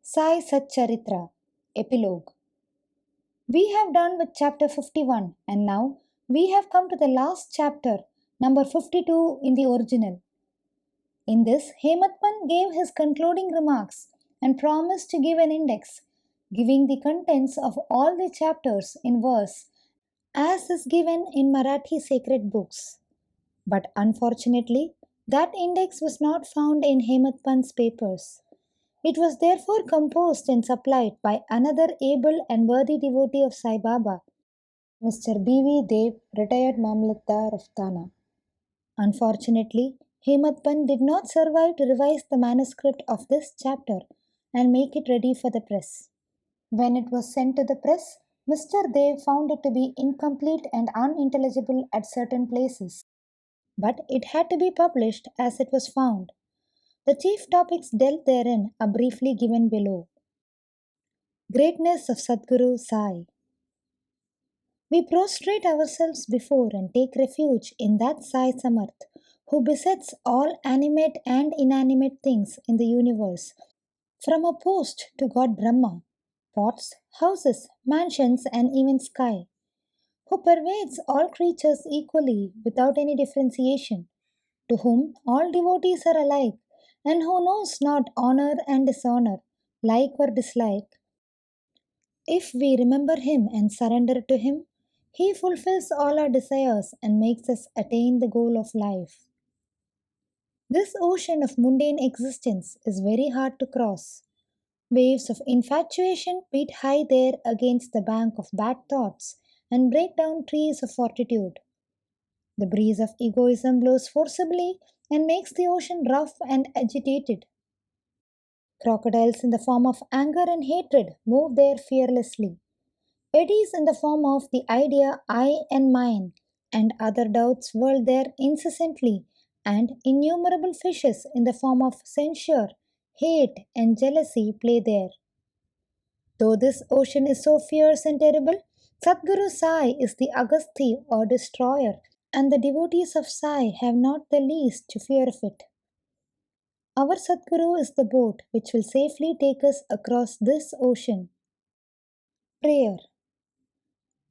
Sai Satcharitra Epilogue. We have done with chapter 51 and now we have come to the last chapter, number 52 in the original. In this, Hematpan gave his concluding remarks and promised to give an index, giving the contents of all the chapters in verse as is given in Marathi sacred books. But unfortunately, that index was not found in Hematpan's papers. It was therefore composed and supplied by another able and worthy devotee of Sai Baba, Mr. B.V. Dev, retired Mamlatdar of Thana. Unfortunately, Hematpan did not survive to revise the manuscript of this chapter and make it ready for the press. When it was sent to the press, Mr. Dev found it to be incomplete and unintelligible at certain places, but it had to be published as it was found. The chief topics dealt therein are briefly given below. Greatness of Sadguru Sai. We prostrate ourselves before and take refuge in that Sai Samarth, who besets all animate and inanimate things in the universe, from a post to God Brahma, pots, houses, mansions, and even sky, who pervades all creatures equally without any differentiation, to whom all devotees are alike, and who knows not honor and dishonor, like or dislike. If we remember Him and surrender to Him, He fulfills all our desires and makes us attain the goal of life. This ocean of mundane existence is very hard to cross. Waves of infatuation beat high there against the bank of bad thoughts and break down trees of fortitude. The breeze of egoism blows forcibly and makes the ocean rough and agitated. Crocodiles in the form of anger and hatred move there fearlessly. Eddies in the form of the idea I and mine and other doubts whirl there incessantly, and innumerable fishes in the form of censure, hate, and jealousy play there. Though this ocean is so fierce and terrible, Sadguru Sai is the Agasti or destroyer, and the devotees of Sai have not the least to fear of it. Our Sadguru is the boat which will safely take us across this ocean. Prayer.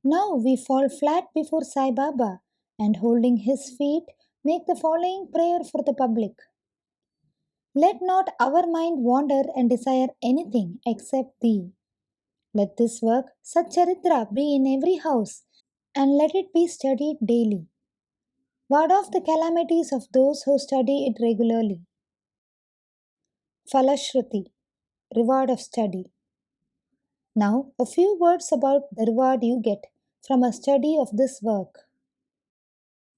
Now we fall flat before Sai Baba and holding his feet make the following prayer for the public. Let not our mind wander and desire anything except Thee. Let this work, Satcharitra, be in every house and let it be studied daily. Ward off the calamities of those who study it regularly. Falashruti, reward of study. Now, a few words about the reward you get from a study of this work.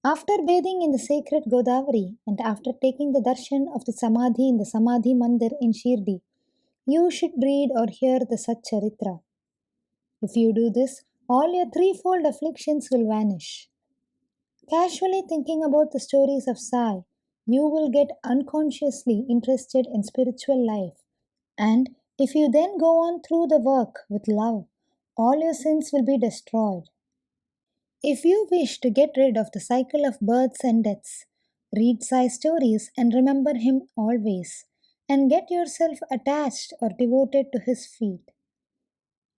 After bathing in the sacred Godavari and after taking the darshan of the Samadhi in the Samadhi Mandir in Shirdi, you should read or hear the Satcharitra. If you do this, all your threefold afflictions will vanish. Casually thinking about the stories of Sai, you will get unconsciously interested in spiritual life. And if you then go on through the work with love, all your sins will be destroyed. If you wish to get rid of the cycle of births and deaths, read Sai stories and remember him always, and get yourself attached or devoted to his feet.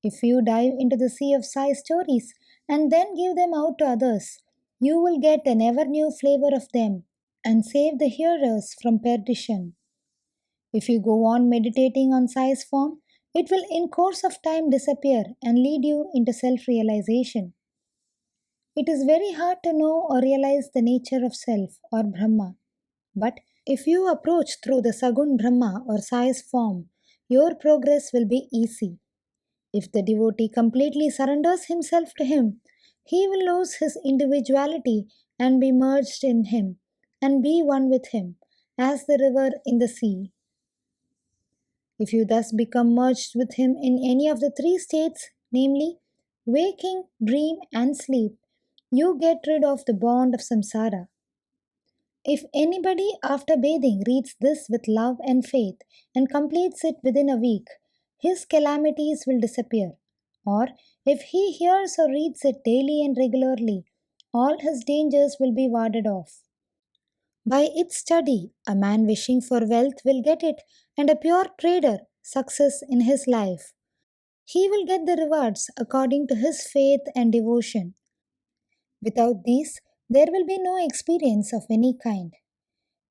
If you dive into the sea of Sai stories and then give them out to others, you will get an ever new flavor of them and save the hearers from perdition. If you go on meditating on Sai's form, it will in course of time disappear and lead you into self-realization. It is very hard to know or realize the nature of self or Brahma. But if you approach through the Sagun Brahma or Sai's form, your progress will be easy. If the devotee completely surrenders himself to him, he will lose his individuality and be merged in him and be one with him, as the river in the sea. If you thus become merged with him in any of the three states, namely waking, dream, and sleep, you get rid of the bond of samsara. If anybody after bathing reads this with love and faith and completes it within a week, his calamities will disappear. Or if he hears or reads it daily and regularly, all his dangers will be warded off. By its study, a man wishing for wealth will get it, and a pure trader, success in his life. He will get the rewards according to his faith and devotion. Without these, there will be no experience of any kind.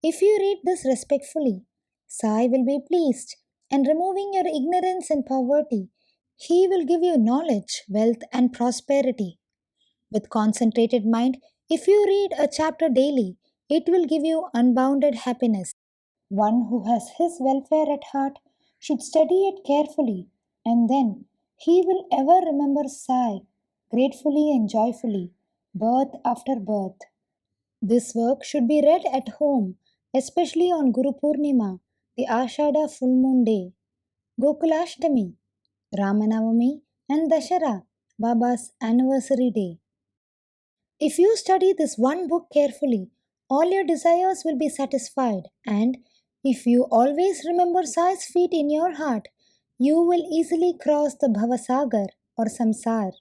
If you read this respectfully, Sai will be pleased, and removing your ignorance and poverty, he will give you knowledge, wealth, and prosperity. With concentrated mind, if you read a chapter daily, it will give you unbounded happiness. One who has his welfare at heart should study it carefully, and then he will ever remember Sai gratefully and joyfully, birth after birth. This work should be read at home, especially on Guru Purnima, the Ashada full moon day, Gokulashtami, Ramanavami, and Dashara, Baba's anniversary day. If you study this one book carefully, all your desires will be satisfied, and if you always remember Sai's feet in your heart, you will easily cross the Bhavasagar or Samsar.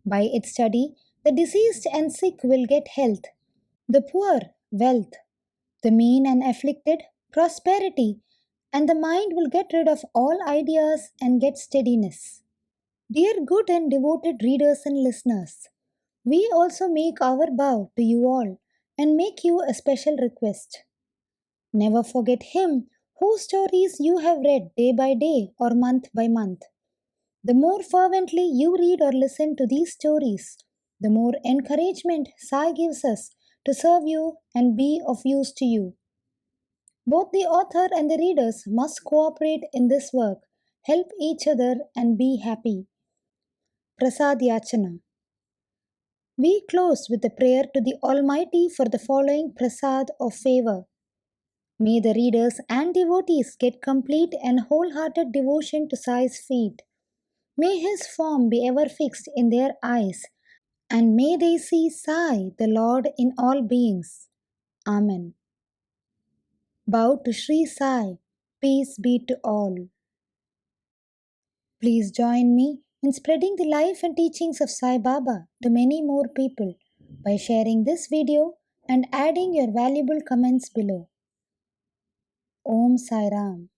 By its study, the diseased and sick will get health, the poor wealth, the mean and afflicted prosperity, and the mind will get rid of all ideas and get steadiness. Dear good and devoted readers and listeners, we also make our bow to you all and make you a special request. Never forget him whose stories you have read day by day or month by month. The more fervently you read or listen to these stories, the more encouragement Sai gives us to serve you and be of use to you. Both the author and the readers must cooperate in this work, help each other, and be happy. Prasad Yachana. We close with a prayer to the Almighty for the following prasad of favor. May the readers and devotees get complete and wholehearted devotion to Sai's feet. May his form be ever fixed in their eyes, and may they see Sai, the Lord, in all beings. Amen. Bow to Sri Sai. Peace be to all. Please join me in spreading the life and teachings of Sai Baba to many more people by sharing this video and adding your valuable comments below. Om Sai Ram.